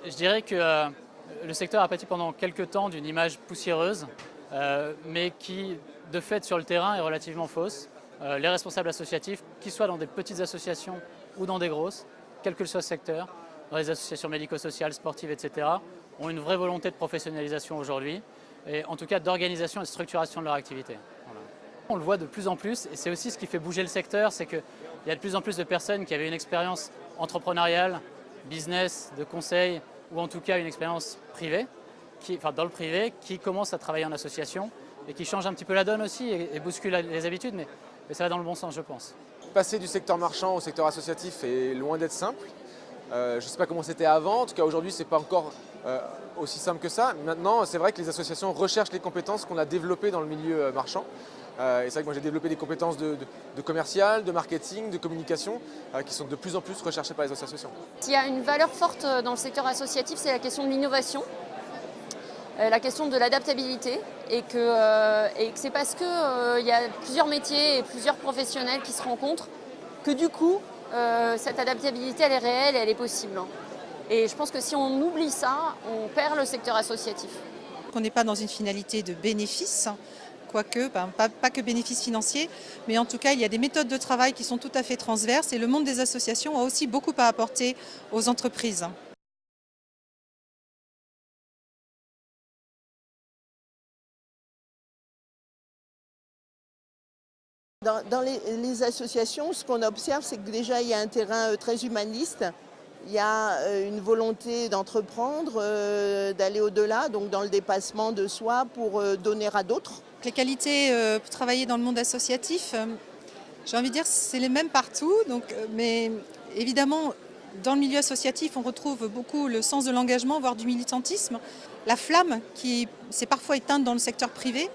Je dirais que le secteur a pâti pendant quelques temps d'une image poussiéreuse, mais qui, de fait, sur le terrain, est relativement fausse. Les responsables associatifs, qu'ils soient dans des petites associations ou dans des grosses, quel que soit le secteur, dans les associations médico-sociales, sportives, etc., ont une vraie volonté de professionnalisation aujourd'hui, et en tout cas d'organisation et de structuration de leur activité. Voilà. On le voit de plus en plus, et c'est aussi ce qui fait bouger le secteur, c'est qu'il y a de plus en plus de personnes qui avaient une expérience entrepreneuriale, business, de conseil, ou en tout cas une expérience privée, dans le privé, qui commencent à travailler en association et qui changent un petit peu la donne aussi et bousculent les habitudes, mais ça va dans le bon sens, je pense. Passer du secteur marchand au secteur associatif est loin d'être simple. Je ne sais pas comment c'était avant, en tout cas aujourd'hui ce n'est pas encore aussi simple que ça. Maintenant c'est vrai que les associations recherchent les compétences qu'on a développées dans le milieu marchand. Et c'est vrai que moi j'ai développé des compétences de commercial, de marketing, de communication qui sont de plus en plus recherchées par les associations. S'il y a une valeur forte dans le secteur associatif, c'est la question de l'innovation, la question de l'adaptabilité et que c'est parce qu'il y a plusieurs métiers et plusieurs professionnels qui se rencontrent que du coup cette adaptabilité elle est réelle et elle est possible. Et je pense que si on oublie ça, on perd le secteur associatif. On n'est pas dans une finalité de bénéfice, quoique, pas que bénéfice financier, mais en tout cas il y a des méthodes de travail qui sont tout à fait transverses et le monde des associations a aussi beaucoup à apporter aux entreprises. Dans les associations, ce qu'on observe, c'est que déjà il y a un terrain très humaniste. Il y a une volonté d'entreprendre, d'aller au-delà, donc dans le dépassement de soi pour donner à d'autres. Les qualités pour travailler dans le monde associatif, j'ai envie de dire c'est les mêmes partout, mais évidemment dans le milieu associatif on retrouve beaucoup le sens de l'engagement, voire du militantisme, la flamme qui s'est parfois éteinte dans le secteur privé.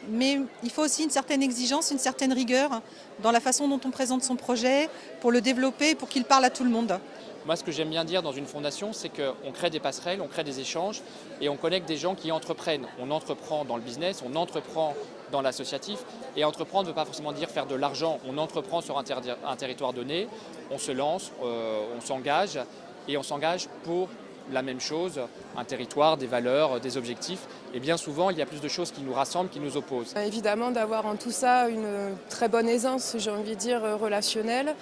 Mais il faut aussi une certaine exigence, une certaine rigueur dans la façon dont on présente son projet pour le développer, pour qu'il parle à tout le monde. Moi, ce que j'aime bien dire dans une fondation, c'est qu'on crée des passerelles, on crée des échanges et on connecte des gens qui entreprennent. On entreprend dans le business, on entreprend dans l'associatif. Et entreprendre ne veut pas forcément dire faire de l'argent. On entreprend sur un territoire donné, on se lance, on s'engage et on s'engage pour la même chose, un territoire, des valeurs, des objectifs. Et bien souvent, il y a plus de choses qui nous rassemblent, qui nous opposent. Évidemment, d'avoir en tout ça une très bonne aisance, j'ai envie de dire, relationnelle.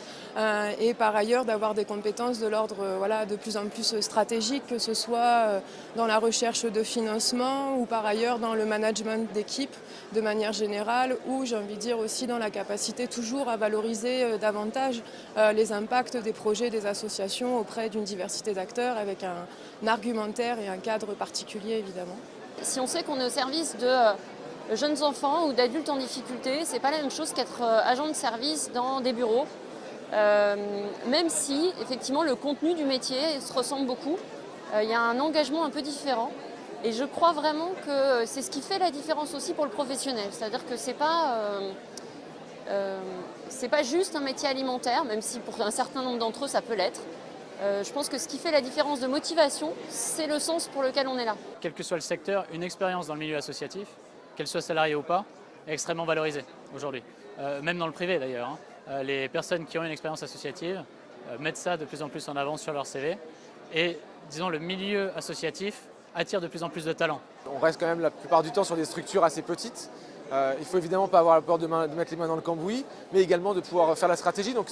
Et par ailleurs, d'avoir des compétences de l'ordre de plus en plus stratégique, que ce soit dans la recherche de financement ou par ailleurs dans le management d'équipe de manière générale, ou j'ai envie de dire aussi dans la capacité toujours à valoriser davantage les impacts des projets des associations auprès d'une diversité d'acteurs avec un argumentaire et un cadre particulier évidemment. Si on sait qu'on est au service de jeunes enfants ou d'adultes en difficulté, c'est pas la même chose qu'être agent de service dans des bureaux, même si effectivement le contenu du métier se ressemble beaucoup. Il y a un engagement un peu différent et je crois vraiment que c'est ce qui fait la différence aussi pour le professionnel. C'est-à-dire que c'est pas juste un métier alimentaire, même si pour un certain nombre d'entre eux ça peut l'être. Je pense que ce qui fait la différence de motivation, c'est le sens pour lequel on est là. Quel que soit le secteur, une expérience dans le milieu associatif, qu'elle soit salariée ou pas, est extrêmement valorisée aujourd'hui. Même dans le privé d'ailleurs. Les personnes qui ont une expérience associative mettent ça de plus en plus en avant sur leur CV. Et disons, le milieu associatif attire de plus en plus de talents. On reste quand même la plupart du temps sur des structures assez petites. Il faut évidemment pas avoir peur de mettre les mains dans le cambouis, mais également de pouvoir faire la stratégie. Donc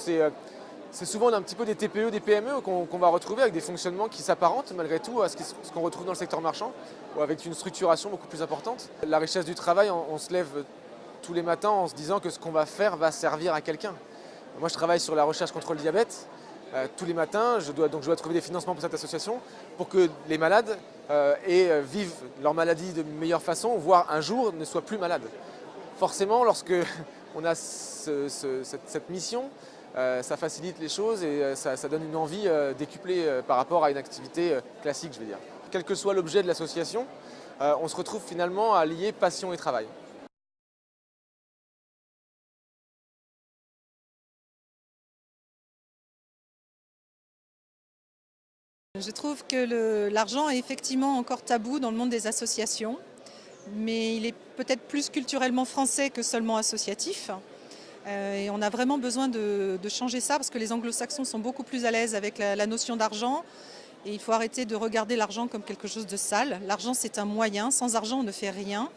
c'est souvent un petit peu des TPE, des PME qu'on va retrouver avec des fonctionnements qui s'apparentent malgré tout à ce qu'on retrouve dans le secteur marchand, ou avec une structuration beaucoup plus importante. La richesse du travail, on se lève tous les matins en se disant que ce qu'on va faire va servir à quelqu'un. Moi je travaille sur la recherche contre le diabète. Tous les matins, je dois trouver des financements pour cette association pour que les malades vivent leur maladie de meilleure façon, voire un jour ne soient plus malades. Forcément, lorsque on a cette mission, ça facilite les choses et ça donne une envie décuplée par rapport à une activité classique, je vais dire. Quel que soit l'objet de l'association, on se retrouve finalement à lier passion et travail. Je trouve que l'argent est effectivement encore tabou dans le monde des associations, mais il est peut-être plus culturellement français que seulement associatif. Et on a vraiment besoin de changer ça parce que les anglo-saxons sont beaucoup plus à l'aise avec la notion d'argent Et il faut arrêter de regarder l'argent comme quelque chose de sale. L'argent, c'est un moyen. Sans argent, on ne fait rien.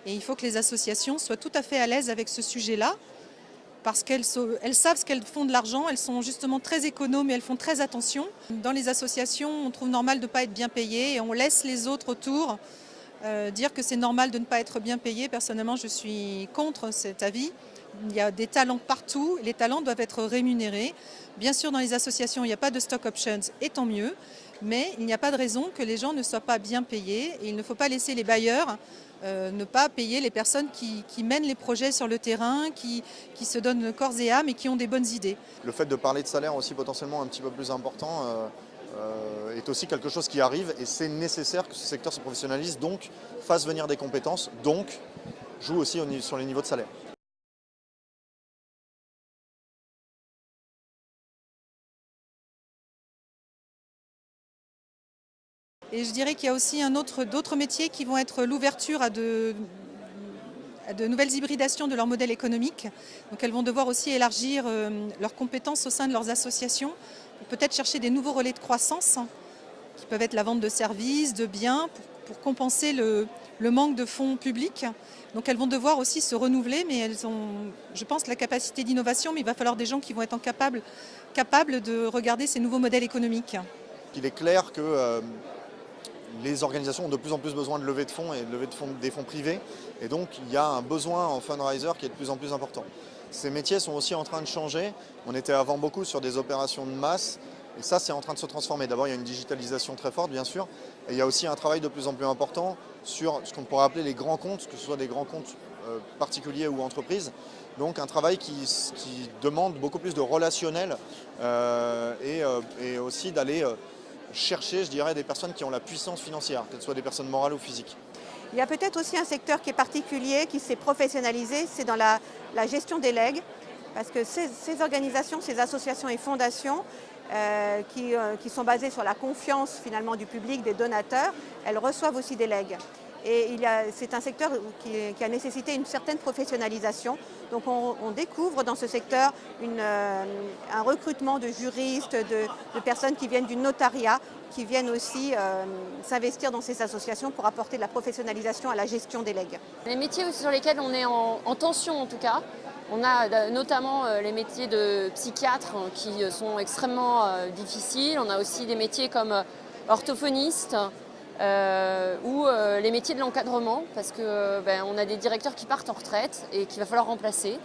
Et il faut que les associations soient tout à fait à l'aise avec ce sujet-là, parce qu'elles savent ce qu'elles font de l'argent. Elles sont justement très économes et elles font très attention. Dans les associations, on trouve normal de ne pas être bien payé et on laisse les autres autour dire que c'est normal de ne pas être bien payé. Personnellement, je suis contre cet avis. Il y a des talents partout, les talents doivent être rémunérés. Bien sûr, dans les associations, il n'y a pas de stock options, et tant mieux, mais il n'y a pas de raison que les gens ne soient pas bien payés. Et il ne faut pas laisser les bailleurs ne pas payer les personnes qui mènent les projets sur le terrain, qui se donnent corps et âme et qui ont des bonnes idées. Le fait de parler de salaire aussi potentiellement un petit peu plus important est aussi quelque chose qui arrive, et c'est nécessaire que ce secteur se professionnalise, donc fasse venir des compétences, donc joue aussi sur les niveaux de salaire. Et je dirais qu'il y a aussi d'autres métiers qui vont être l'ouverture à de nouvelles hybridations de leur modèle économique. Donc elles vont devoir aussi élargir leurs compétences au sein de leurs associations, peut-être chercher des nouveaux relais de croissance, qui peuvent être la vente de services, de biens, pour compenser le manque de fonds publics. Donc elles vont devoir aussi se renouveler, mais elles ont, je pense, la capacité d'innovation, mais il va falloir des gens qui vont être capables de regarder ces nouveaux modèles économiques. Il est clair que les organisations ont de plus en plus besoin de levée de fonds et de levée des fonds privés, et donc il y a un besoin en fundraiser qui est de plus en plus important. Ces métiers sont aussi en train de changer. On était avant beaucoup sur des opérations de masse, et ça c'est en train de se transformer. D'abord il y a une digitalisation très forte bien sûr, et il y a aussi un travail de plus en plus important sur ce qu'on pourrait appeler les grands comptes, que ce soit des grands comptes particuliers ou entreprises. Donc un travail qui demande beaucoup plus de relationnel et aussi d'aller chercher, je dirais, des personnes qui ont la puissance financière, qu'elles soient des personnes morales ou physiques. Il y a peut-être aussi un secteur qui est particulier, qui s'est professionnalisé, c'est dans la gestion des legs, parce que ces organisations, ces associations et fondations qui sont basées sur la confiance finalement du public, des donateurs, elles reçoivent aussi des legs. Et c'est un secteur qui a nécessité une certaine professionnalisation. Donc on découvre dans ce secteur un recrutement de juristes, de personnes qui viennent du notariat, qui viennent aussi s'investir dans ces associations pour apporter de la professionnalisation à la gestion des legs. Les métiers sur lesquels on est en tension en tout cas, on a notamment les métiers de psychiatre qui sont extrêmement difficiles. On a aussi des métiers comme orthophoniste, ou les métiers de l'encadrement, parce que on a des directeurs qui partent en retraite et qu'il va falloir remplacer.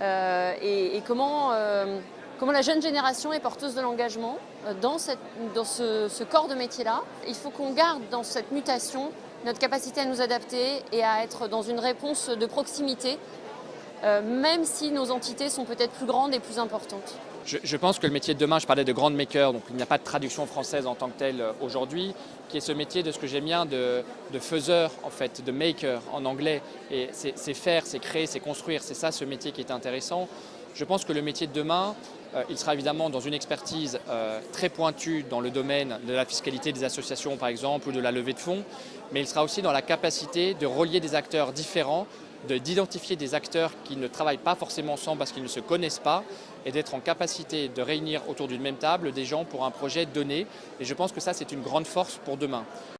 Et comment la jeune génération est porteuse de l'engagement dans ce corps de métier-là. Il faut qu'on garde dans cette mutation notre capacité à nous adapter et à être dans une réponse de proximité, même si nos entités sont peut-être plus grandes et plus importantes. Je pense que le métier de demain, je parlais de grand maker, donc il n'y a pas de traduction française en tant que telle aujourd'hui, qui est ce métier de ce que j'aime bien de faiseur, en fait, de maker en anglais. Et c'est faire, c'est créer, c'est construire, c'est ça ce métier qui est intéressant. Je pense que le métier de demain, il sera évidemment dans une expertise très pointue dans le domaine de la fiscalité des associations par exemple, ou de la levée de fonds, mais il sera aussi dans la capacité de relier des acteurs différents, d'identifier des acteurs qui ne travaillent pas forcément ensemble parce qu'ils ne se connaissent pas, et d'être en capacité de réunir autour d'une même table des gens pour un projet donné. Et je pense que ça, c'est une grande force pour demain.